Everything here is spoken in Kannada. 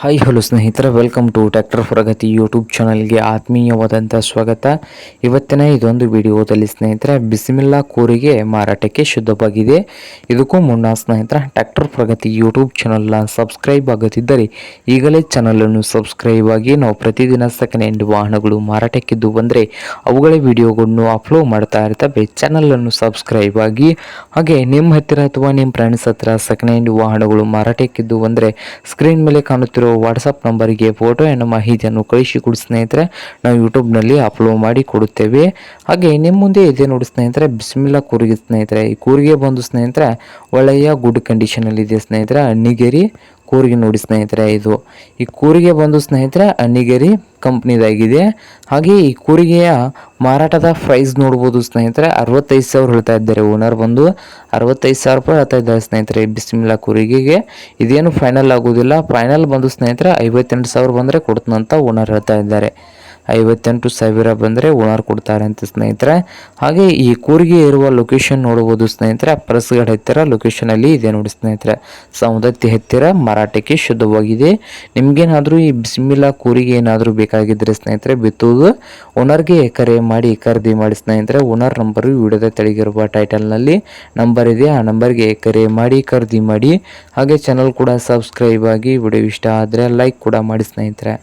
ಹಾಯ್ ಹಲೋ ಸ್ನೇಹಿತರೆ, welcome to tractor Pragati YouTube ಚಾನಲ್ಗೆ ಆತ್ಮೀಯವಾದಂಥ ಸ್ವಾಗತ. ಇವತ್ತಿನ ಇದೊಂದು ವಿಡಿಯೋದಲ್ಲಿ ಸ್ನೇಹಿತರೆ ಬಿಸಿಮಿಲ್ಲಾ ಕೂರಿಗೆ ಮಾರಾಟಕ್ಕೆ ಶುದ್ಧವಾಗಿದೆ. ಇದಕ್ಕೂ ಮುನ್ನ ಸ್ನೇಹಿತರೆ ಟ್ರ್ಯಾಕ್ಟರ್ ಪ್ರಗತಿ ಯೂಟ್ಯೂಬ್ ಚಾನಲ್ನ ಸಬ್ಸ್ಕ್ರೈಬ್ ಆಗುತ್ತಿದ್ದರೆ ಈಗಲೇ ಚಾನಲನ್ನು ಸಬ್ಸ್ಕ್ರೈಬ್ ಆಗಿ. ನಾವು ಪ್ರತಿದಿನ ಸೆಕೆಂಡ್ ಹ್ಯಾಂಡ್ ವಾಹನಗಳು ಮಾರಾಟಕ್ಕಿದ್ದು ಬಂದರೆ ಅವುಗಳ ವಿಡಿಯೋಗಳನ್ನು ಅಪ್ಲೋಡ್ ಮಾಡ್ತಾ ಇರ್ತವೆ. ಚಾನಲನ್ನು ಸಬ್ಸ್ಕ್ರೈಬ್ ಆಗಿ. ಹಾಗೆ ನಿಮ್ಮ ಹತ್ತಿರ ಅಥವಾ ನಿಮ್ಮ ಫ್ರೆಂಡ್ಸ್ ಹತ್ತಿರ ಸೆಕೆಂಡ್ ಹ್ಯಾಂಡ್ ವಾಹನಗಳು ಮಾರಾಟಕ್ಕಿದ್ದು ಬಂದರೆ ಸ್ಕ್ರೀನ್ ಮೇಲೆ ಕಾಣುತ್ತಿರುವ ವಾಟ್ಸಪ್ ನಂಬರಿಗೆ ಫೋಟೋ ಮತ್ತು ಮಾಹಿತಿಯನ್ನು ಕಳಿಸಿಕೊಡಿ ಸ್ನೇಹಿತರೆ. ನಾವು ಯೂಟ್ಯೂಬ್ನಲ್ಲಿ ಅಪ್ಲೋಡ್ ಮಾಡಿ ಕೊಡುತ್ತೇವೆ. ಹಾಗೆ ನಿಮ್ಮ ಮುಂದೆ ಇದೆ ನೋಡಿ ಸ್ನೇಹಿತರೆ, ಬಿಸ್ಮಿಲ್ಲಾ ಕೂರಿಗೆ ಸ್ನೇಹಿತರೆ. ಈ ಕೂರಿಗೆ ಬಂದು ಸ್ನೇಹಿತರೆ ಒಳ್ಳೆಯ ಗುಡ್ ಕಂಡೀಷನಲ್ಲಿ ಇದೆ ಸ್ನೇಹಿತರೆ. ಅಣ್ಣಿಗೇರಿ ಕೂರಿಗೆ ನೋಡಿ ಸ್ನೇಹಿತರೆ. ಈ ಕೂರಿಗೆ ಬಂದು ಸ್ನೇಹಿತರೆ ಅಣ್ಣಿಗೇರಿ ಕಂಪ್ನಿದಾಗಿದೆ. ಹಾಗೆ ಈ ಕೂರಿಗೆಯ ಮಾರಾಟದ ಪ್ರೈಸ್ ನೋಡ್ಬೋದು ಸ್ನೇಹಿತರೆ. 65,000 ಹೇಳ್ತಾ ಇದ್ದಾರೆ. ಓನರ್ ಬಂದು 65,000 ರೂಪಾಯಿ ಹೇಳ್ತಾ ಇದ್ದಾರೆ ಸ್ನೇಹಿತರೆ. ಬಿಸ್ಮಿಲ್ಲಾ ಕೂರಿಗೆಗೆ ಇದೇನು ಫೈನಲ್ ಆಗೋದಿಲ್ಲ. ಫೈನಲ್ ಬಂದು ಸ್ನೇಹಿತರೆ 58,000 ಬಂದರೆ ಕೊಡ್ತನಂತ ಓನರ್ ಹೇಳ್ತಾ ಇದ್ದಾರೆ. 58,000 ಬಂದರೆ ಓನರ್ ಕೊಡ್ತಾರೆ ಅಂತ ಸ್ನೇಹಿತರೆ. ಹಾಗೆ ಈ ಕೂರಿಗೆ ಇರುವ ಲೊಕೇಶನ್ ನೋಡ್ಬೋದು ಸ್ನೇಹಿತರೆ. ಪರಸ್ಗಡ್ ಹತ್ತಿರ ಲೊಕೇಶನಲ್ಲಿ ಇದೆ ನೋಡಿ ಸ್ನೇಹಿತರೆ. ಸೌದತ್ತಿ ಹತ್ತಿರ ಮಾರಾಟಕ್ಕೆ ಶುದ್ಧವಾಗಿದೆ. ನಿಮ್ಗೇನಾದರೂ ಈ ಬಿಸ್ಮಿಲ್ಲಾ ಕೂರಿಗೆ ಏನಾದರೂ ಬೇಕಾಗಿದ್ದರೆ ಸ್ನೇಹಿತರೆ ಬಿತ್ತುವುದು ಓನರ್ಗೆ ಕರೆ ಮಾಡಿ ಖರೀದಿ ಮಾಡಿ ಸ್ನೇಹಿತರೆ. ಓನರ್ ನಂಬರು ವಿಡಿಯೋದ ತೆಳಗಿರುವ ಟೈಟಲ್ನಲ್ಲಿ ನಂಬರ್ ಇದೆ. ಆ ನಂಬರ್ಗೆ ಕರೆ ಮಾಡಿ ಖರೀದಿ ಮಾಡಿ. ಹಾಗೆ ಚಾನಲ್ ಕೂಡ ಸಬ್ಸ್ಕ್ರೈಬ್ ಆಗಿ. ವಿಡಿಯೋ ಇಷ್ಟ ಆದರೆ ಲೈಕ್ ಕೂಡ ಮಾಡಿ ಸ್ನೇಹಿತರೆ.